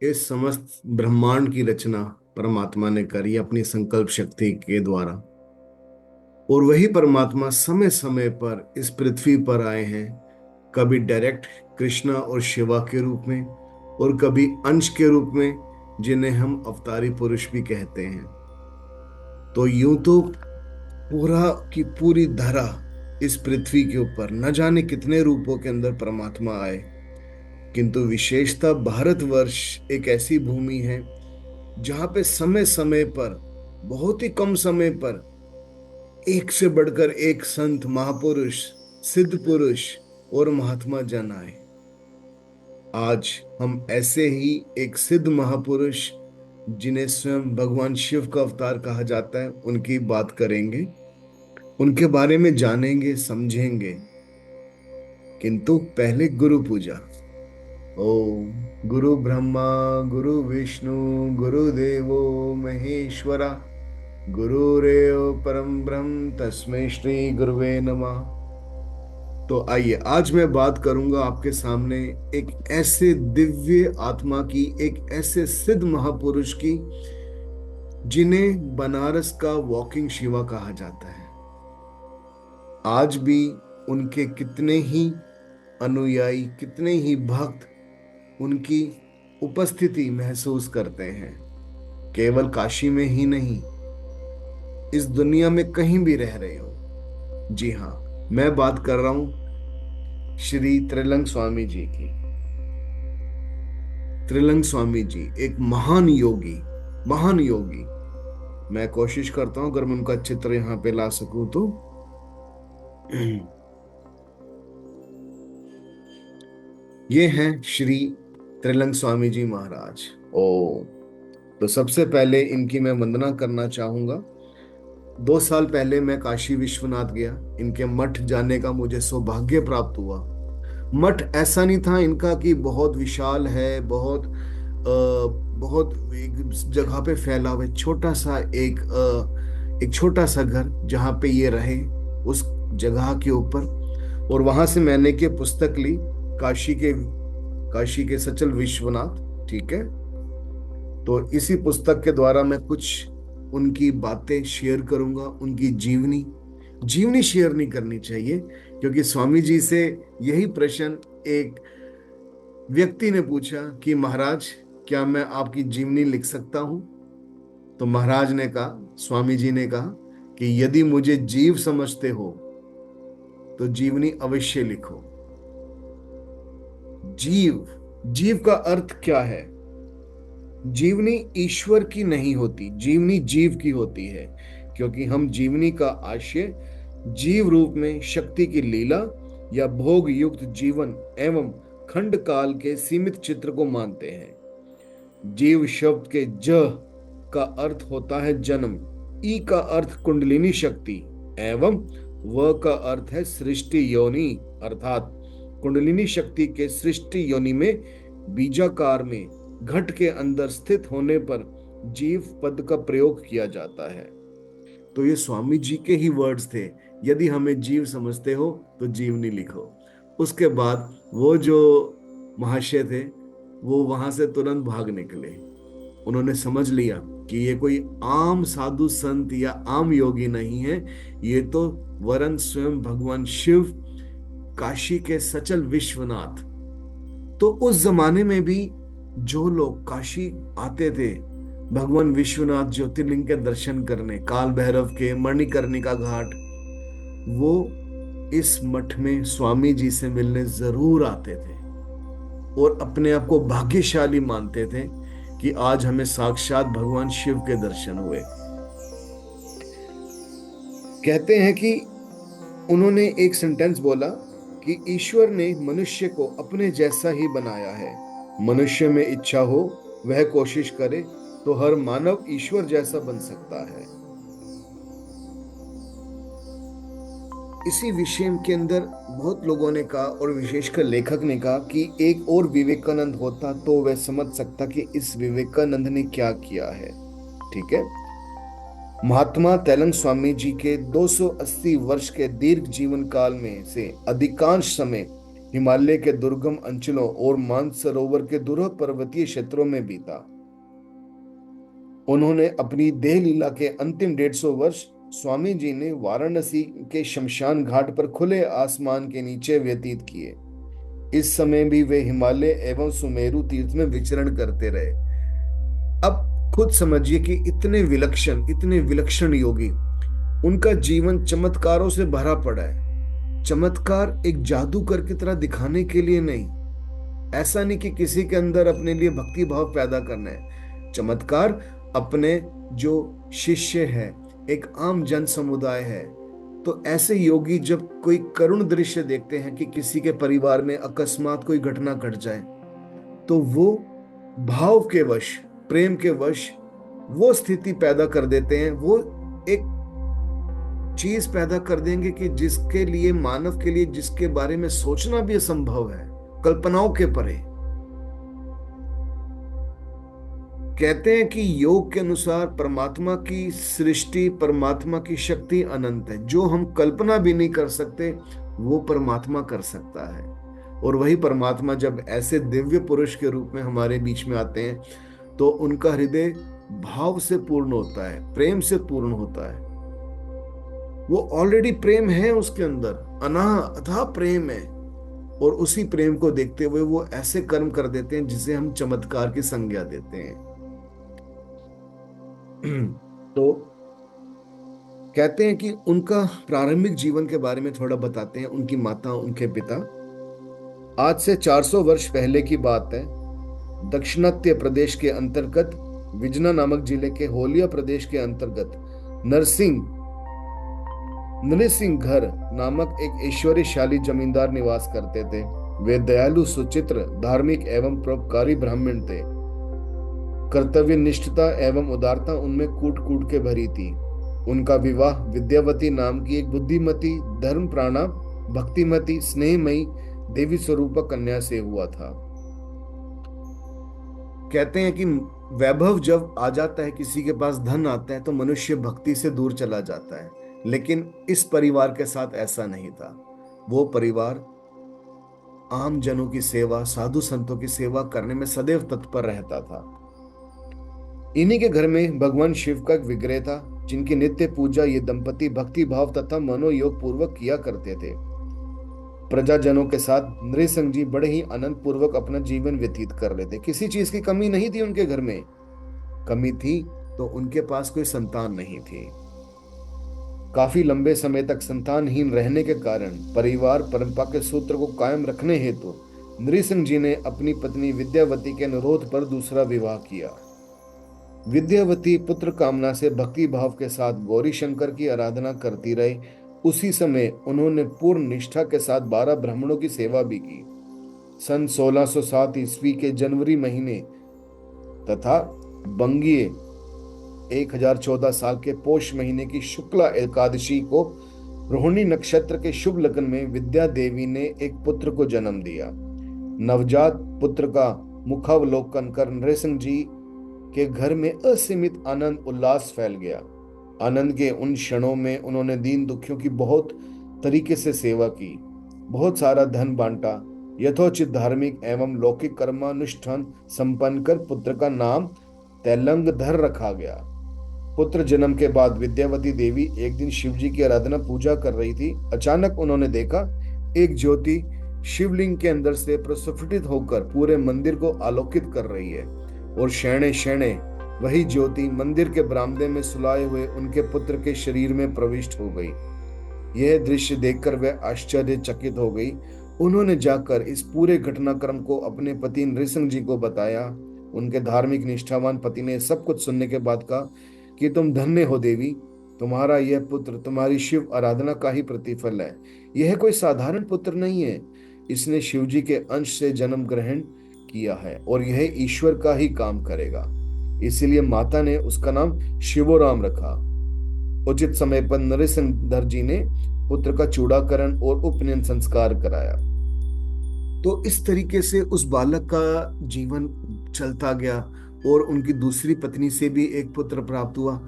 इस समस्त ब्रह्मांड की रचना परमात्मा ने करी अपनी संकल्प शक्ति के द्वारा। और वही परमात्मा समय समय पर इस पृथ्वी पर आए हैं, कभी डायरेक्ट कृष्णा और शिवा के रूप में, और कभी अंश के रूप में, जिन्हें हम अवतारी पुरुष भी कहते हैं। तो यूं तो पूरा की पूरी धरा, इस पृथ्वी के ऊपर न जाने कितने रूपों के अंदर परमात्मा आए, किंतु विशेषता भारतवर्ष एक ऐसी भूमि है जहां पे समय समय पर, बहुत ही कम समय पर, एक से बढ़कर एक संत महापुरुष, सिद्ध पुरुष और महात्मा जन आए। आज हम ऐसे ही एक सिद्ध महापुरुष, जिन्हें स्वयं भगवान शिव का अवतार कहा जाता है, उनकी बात करेंगे, उनके बारे में जानेंगे, समझेंगे। किंतु पहले गुरु पूजा। ओम गुरु ब्रह्मा गुरु विष्णु गुरुदेवो महेश्वरा, गुरुरेव परम ब्रह्म तस्मै श्री गुरुवे नमः। तो आइए, आज मैं बात करूंगा आपके सामने एक ऐसे दिव्य आत्मा की, एक ऐसे सिद्ध महापुरुष की, जिन्हें बनारस का वॉकिंग शिवा कहा जाता है। आज भी उनके कितने ही अनुयायी, कितने ही भक्त उनकी उपस्थिति महसूस करते हैं। केवल काशी में ही नहीं, इस दुनिया में कहीं भी रह रहे हो। जी हाँ, मैं बात कर रहा हूं श्री त्रिलंग स्वामी जी की। त्रिलंग स्वामी जी एक महान योगी, महान योगी। मैं कोशिश करता हूं अगर मैं उनका चित्र यहां पे ला सकूं तो। ये हैं श्री त्रिलंग स्वामी जी महाराज। ओ, तो सबसे पहले इनकी मैं वंदना करना चाहूंगा। 2 साल पहले मैं काशी विश्वनाथ गया, इनके मठ जाने का मुझे सौभाग्य प्राप्त हुआ। मठ ऐसा नहीं था इनका कि बहुत विशाल है, बहुत एक जगह पे फैला हुआ है। छोटा सा एक छोटा सा घर जहाँ पे ये रहे, उस जगह के ऊपर। और वहां से मैंने के पुस्तक ली, काशी के काशी के सचल विश्वनाथ, ठीक है। तो इसी पुस्तक के द्वारा मैं कुछ उनकी बातें शेयर करूंगा। उनकी जीवनी जीवनी शेयर नहीं करनी चाहिए, क्योंकि स्वामी जी से यही प्रश्न एक व्यक्ति ने पूछा कि महाराज, क्या मैं आपकी जीवनी लिख सकता हूं? तो महाराज ने कहा, स्वामी जी ने कहा कि यदि मुझे जीव समझते हो तो जीवनी अवश्य लिखो। जीव, जीव का अर्थ क्या है? जीवनी ईश्वर की नहीं होती, जीवनी जीव की होती है। क्योंकि हम जीवनी का आशय जीव रूप में शक्ति की लीला या भोग युक्त जीवन एवं खंड काल के सीमित चित्र को मानते हैं। जीव शब्द के ज का अर्थ होता है जन्म, ई का अर्थ कुंडलिनी शक्ति, एवं व का अर्थ है सृष्टि योनि, अर्थात कुंडलिनी शक्ति के सृष्टि योनि में बीजाकार में घट के अंदर स्थित होने पर जीव पद का प्रयोग किया जाता है। तो ये स्वामी जी के ही वर्ड्स थे, यदि हमें जीव समझते हो तो जीवनी लिखो। उसके बाद वो जो महाशय थे, वो वहां से तुरंत भाग निकले। उन्होंने समझ लिया कि ये कोई आम साधु संत या आम योगी नहीं है, ये तो वरन स्वयं भगवान शिव, काशी के सचल विश्वनाथ। तो उस जमाने में भी जो लोग काशी आते थे भगवान विश्वनाथ ज्योतिर्लिंग के दर्शन करने, काल भैरव के, मणिकर्णिका घाट, वो इस मठ में स्वामी जी से मिलने जरूर आते थे और अपने आप को भाग्यशाली मानते थे कि आज हमें साक्षात भगवान शिव के दर्शन हुए। कहते हैं कि उन्होंने एक सेंटेंस बोला कि ईश्वर ने मनुष्य को अपने जैसा ही बनाया है, मनुष्य में इच्छा हो वह कोशिश करे तो हर मानव ईश्वर जैसा बन सकता है। इसी विषय के अंदर बहुत लोगों ने कहा, और विशेषकर लेखक ने कहा कि एक और विवेकानंद होता तो वह समझ सकता कि इस विवेकानंद ने क्या किया है। ठीक है। महात्मा तैलंग स्वामी जी के 280 वर्ष के दीर्घ जीवन काल में से अधिकांश समय हिमालय के दुर्गम अंचलों और मानसरोवर के दुर्गम पर्वतीय क्षेत्रों में बीता। उन्होंने अपनी देह लीला के अंतिम 150 वर्ष स्वामी जी ने वाराणसी के शमशान घाट पर खुले आसमान के नीचे व्यतीत किए। इस समय भी वे हिमालय एवं सुमेरु तीर्थ में विचरण करते रहे। अब खुद समझिए कि इतने विलक्षण योगी, उनका जीवन चमत्कारों से भरा पड़ा है। चमत्कार एक जादूगर की तरह दिखाने के लिए नहीं, ऐसा नहीं कि किसी के अंदर अपने लिए भक्ति भाव पैदा करना है। चमत्कार अपने जो शिष्य है, एक आम जन समुदाय है, तो ऐसे योगी जब कोई करुण दृश्य देखते हैं कि किसी के परिवार में अकस्मात कोई घटना घट जाए, तो वो भाव के वश, प्रेम के वश वो स्थिति पैदा कर देते हैं, वो एक चीज पैदा कर देंगे कि जिसके लिए, मानव के लिए, जिसके बारे में सोचना भी असंभव है, कल्पनाओं के परे। कहते हैं कि योग के अनुसार परमात्मा की सृष्टि, परमात्मा की शक्ति अनंत है। जो हम कल्पना भी नहीं कर सकते वो परमात्मा कर सकता है। और वही परमात्मा जब ऐसे दिव्य पुरुष के रूप में हमारे बीच में आते हैं तो उनका हृदय भाव से पूर्ण होता है, प्रेम से पूर्ण होता है। वो ऑलरेडी प्रेम है उसके अंदर, अथाह प्रेम है। और उसी प्रेम को देखते हुए वो ऐसे कर्म कर देते हैं जिसे हम चमत्कार की संज्ञा देते हैं। तो कहते हैं कि उनका प्रारंभिक जीवन के बारे में थोड़ा बताते हैं, उनकी माता, उनके पिता। आज से 400 वर्ष पहले की बात है। दक्षिणात्य प्रदेश के अंतर्गत विजना नामक जिले के होलिया प्रदेश के अंतर्गत नृसिंह घर नामक एक ऐश्वर्यशाली जमींदार निवास करते थे। वे दयालु, सुचित्र, धार्मिक एवं परोपकारी ब्राह्मण थे। कर्तव्य निष्ठता एवं उदारता उनमें कूट कूट के भरी थी। उनका विवाह विद्यावती नाम की एक बुद्धिमती, धर्मप्राणा, भक्तिमती, स्नेहमयी देवी स्वरूपा कन्या से हुआ था। कहते हैं कि वैभव जब आ जाता है, किसी के पास धन आता है, तो मनुष्य भक्ति से दूर चला जाता है। लेकिन इस परिवार के साथ ऐसा नहीं था। वो परिवार आम जनों की सेवा, साधु संतों की सेवा करने में सदैव तत्पर रहता था। इन्हीं के घर में भगवान शिव का एक विग्रह था, जिनकी नित्य पूजा ये दंपति भक्ति भाव तथा मनोयोग पूर्वक किया करते थे। प्रजाजनों के साथ नृसिंह जी बड़े ही आनंद पूर्वक अपना जीवन व्यतीत कर रहे थे। किसी चीज की कमी नहीं थी उनके घर में। कमी थी तो उनके पास कोई संतान नहीं थी। काफी लंबे समय तक संतानहीन रहने के कारण परिवार परंपरा के सूत्र को कायम रखने हेतु नृसिंह जी ने अपनी पत्नी विद्यावती के अनुरोध पर दूसरा विवाह किया। विद्यावती पुत्र कामना से भक्ति भाव के साथ गौरी शंकर की आराधना करती रही। उसी समय उन्होंने पूर्ण निष्ठा के साथ 12 ब्राह्मणों की सेवा भी की। सन 1607 ईस्वी के जनवरी महीने तथा बंगीय 1014 साल के पोष महीने की शुक्ला एकादशी को रोहिणी नक्षत्र के शुभ लग्न में विद्या देवी ने एक पुत्र को जन्म दिया। नवजात पुत्र का मुखावलोकन कर नृसिंह जी के घर में असीमित आनंद उल्लास फैल गया। आनंद के उन क्षणों में उन्होंने दीन दुखियों की बहुत तरीके से सेवा की, बहुत सारा धन बांटा। यथोचित धार्मिक एवं लौकिक कर्मानुष्ठान संपन्न कर पुत्र का नाम तैलंगधर रखा गया। पुत्र जन्म के बाद विद्यावती देवी एक दिन शिव जी की आराधना पूजा कर रही थी। अचानक उन्होंने देखा एक ज्योति शिवलिंग के अंदर से प्रस्फुटित होकर पूरे मंदिर को आलोकित कर रही है और क्षणे क्षणे वही ज्योति मंदिर के बरामदे में सुलाए हुए उनके पुत्र के शरीर में प्रविष्ट हो गई। यह दृश्य देखकर वह आश्चर्यचकित हो गई। उन्होंने जाकर इस पूरे घटनाक्रम को अपने पति नृसिंह जी को बताया। उनके धार्मिक निष्ठावान पति ने सब कुछ सुनने के बाद कहा कि तुम धन्य हो देवी, तुम्हारा यह पुत्र तुम्हारी शिव आराधना का ही प्रतिफल है। यह कोई साधारण पुत्र नहीं है, इसने शिव जी के अंश से जन्म ग्रहण किया है और यह ईश्वर का ही काम करेगा। इसीलिए माता ने उसका नाम शिवोराम रखा। उचित समय पर नृसिंहधर जी ने पुत्र का चूड़ाकरण और उपनयन संस्कार कराया। तो इस तरीके से उस बालक का जीवन चलता गया और उनकी दूसरी पत्नी से भी एक पुत्र प्राप्त हुआ।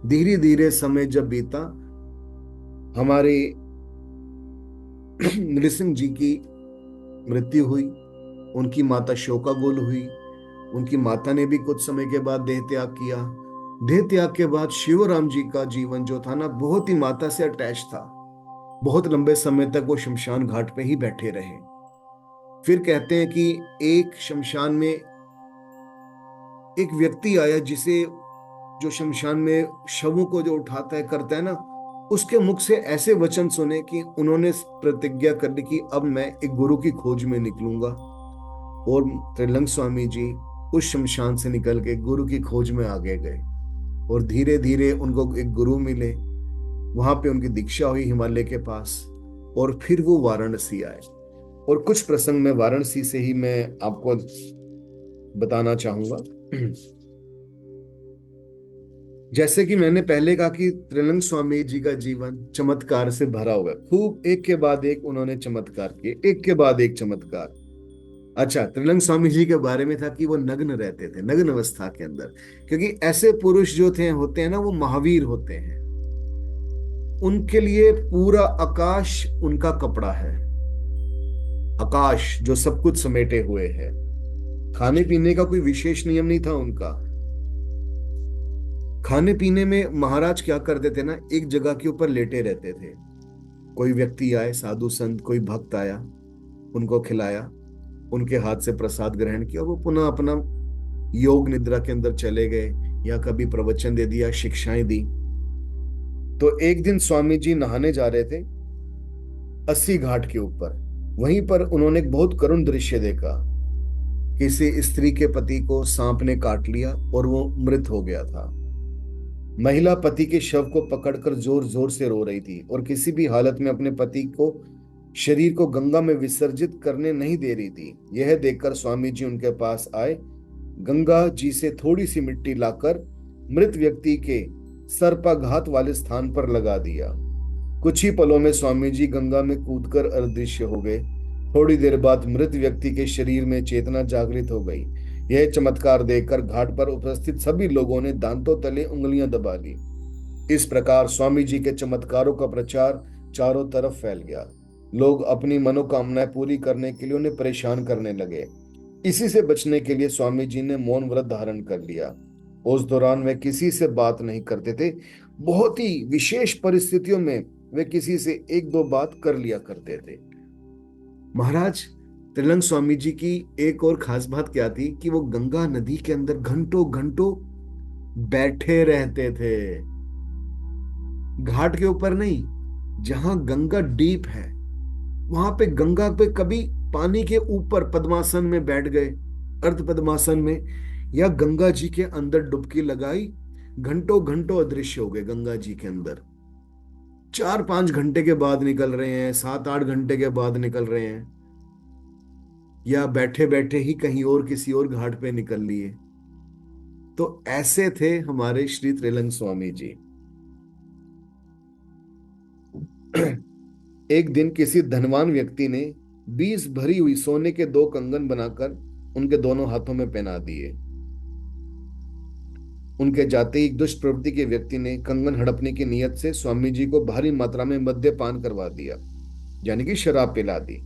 धीरे धीरे समय जब बीता, हमारे नृसिंह जी की मृत्यु हुई। उनकी माता शोकाकुल हुई। उनकी माता ने भी कुछ समय के बाद देह त्याग किया। देह त्याग के बाद शिवराम जी का जीवन जो था ना, बहुत ही माता से अटैच था। बहुत लंबे समय तक वो शमशान घाट पे ही बैठे रहे। फिर कहते हैं कि एक शमशान में एक व्यक्ति आया, जिसे, जो शमशान में शवों को जो उठाता है करता है ना, उसके मुख से ऐसे वचन सुने कि उन्होंने प्रतिज्ञा कर ली कि अब मैं एक गुरु की खोज में निकलूंगा। और त्रिलंग स्वामी जी उस शमशान से निकल के गुरु की खोज में आगे गए। और धीरे धीरे उनको एक गुरु मिले। वहां पे उनकी दीक्षा हुई हिमालय के पास। और फिर वो वाराणसी आए। और कुछ प्रसंग में वाराणसी से ही मैं आपको बताना चाहूंगा। जैसे कि मैंने पहले कहा कि त्रिलंग स्वामी जी का जीवन चमत्कार से भरा हुआ है। खूब एक के बाद एक उन्होंने चमत्कार किए, एक के बाद एक चमत्कार। अच्छा, त्रिलंग स्वामी जी के बारे में था कि वो नग्न रहते थे, नग्न अवस्था के अंदर। क्योंकि ऐसे पुरुष जो थे होते हैं ना, वो महावीर होते हैं। उनके लिए पूरा आकाश उनका कपड़ा है। आकाश जो सब कुछ समेटे हुए है। खाने पीने का कोई विशेष नियम नहीं था उनका। खाने पीने में महाराज क्या करते थे ना, एक जगह के ऊपर लेटे रहते थे। कोई व्यक्ति आए, साधु संत कोई भक्त आया, उनको खिलाया, उनके हाथ से प्रसाद ग्रहण किया, वो पुनः अपना योग निद्रा के अंदर चले गए। या कभी प्रवचन दे दिया, शिक्षाएं दी। तो एक दिन स्वामी जी नहाने जा रहे थे 80 घाट के ऊपर। वहीं पर उन्होंने एक बहुत करुण दृश्य देखा। किसी स्त्री के पति को सांप ने काट लिया और वो मृत हो गया था। महिला पति के शव को पकड़कर जोर जोर से रो रही थी और किसी भी हालत में अपने पति को शरीर को गंगा में विसर्जित करने नहीं दे रही थी। यह देखकर स्वामी जी उनके पास आए। गंगा जी से थोड़ी सी मिट्टी लाकर मृत व्यक्ति के सर्पाघात वाले स्थान पर लगा दिया। कुछ ही पलों में स्वामी जी गंगा में कूदकर अदृश्य हो गए। थोड़ी देर बाद मृत व्यक्ति के शरीर में चेतना जागृत हो गई। यह चमत्कार देखकर घाट पर उपस्थित सभी लोगों ने दांतों तले उंगलियां दबा ली। इस प्रकार स्वामी जी के चमत्कारों का प्रचार चारों तरफ फैल गया। लोग अपनी मनोकामनाएं पूरी करने के लिए उन्हें परेशान करने लगे। इसी से बचने के लिए स्वामी जी ने मौन व्रत धारण कर लिया। उस दौरान वे किसी से बात नहीं करते थे। बहुत ही विशेष परिस्थितियों में वे किसी से एक दो बात कर लिया करते थे। महाराज त्रिलंग स्वामी जी की एक और खास बात क्या थी कि वो गंगा नदी के अंदर घंटों घंटों बैठे रहते थे। घाट के ऊपर नहीं, जहां गंगा डीप है वहां पे गंगा पे कभी पानी के ऊपर पद्मासन में बैठ गए, अर्ध पद्मासन में, या गंगा जी के अंदर डुबकी लगाई। घंटों घंटों अदृश्य हो गए गंगा जी के अंदर। 4-5 घंटे के बाद निकल रहे हैं, 7-8 घंटे के बाद निकल रहे हैं, या बैठे बैठे ही कहीं और किसी और घाट पे निकल लिए। तो ऐसे थे हमारे श्री त्रिलंग स्वामी जी। एक दिन किसी धनवान व्यक्ति ने 20 भरी हुई सोने के 2 कंगन बनाकर उनके दोनों हाथों में पहना दिए। उनके जाते ही एक दुष्ट प्रवृत्ति के व्यक्ति ने कंगन हड़पने की नियत से स्वामी जी को भारी मात्रा में मद्यपान करवा दिया, यानी कि शराब पिला दी।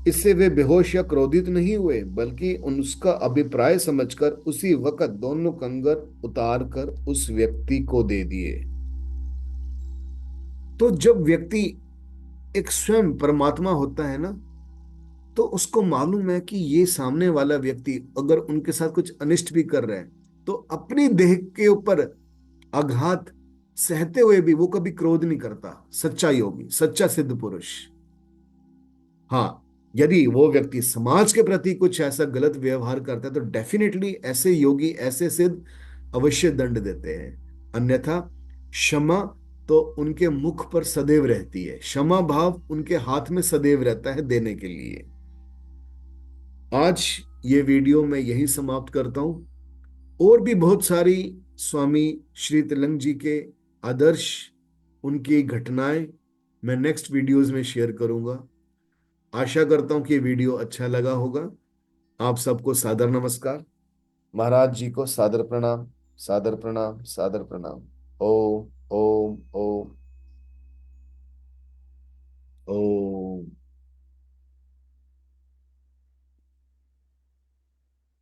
इससे वे बेहोश या क्रोधित नहीं हुए, बल्कि उसका अभिप्राय समझकर उसी वक्त दोनों कंगन उतार कर उस व्यक्ति को दे दिए। तो जब व्यक्ति एक स्वयं परमात्मा होता है ना, तो उसको मालूम है कि ये सामने वाला व्यक्ति अगर उनके साथ कुछ अनिष्ट भी कर रहा है, तो अपनी देह के ऊपर आघात सहते हुए भी वो कभी क्रोध नहीं करता। सच्चा योगी, सच्चा सिद्ध पुरुष। हाँ, यदि वो व्यक्ति समाज के प्रति कुछ ऐसा गलत व्यवहार करता है तो डेफिनेटली ऐसे योगी, ऐसे सिद्ध अवश्य दंड देते हैं। अन्यथा क्षमा तो उनके मुख पर सदैव रहती है, क्षमा भाव उनके हाथ में सदैव रहता है देने के लिए। आज ये वीडियो मैं यहीं समाप्त करता हूं। और भी बहुत सारी स्वामी श्री तिलंग जी के आदर्श, उनकी घटनाएं मैं नेक्स्ट वीडियोस में शेयर करूंगा। आशा करता हूं कि ये वीडियो अच्छा लगा होगा। आप सबको सादर नमस्कार। महाराज जी को सादर प्रणाम, सादर प्रणाम, सादर प्रणाम। ओम ओम ओम ओम।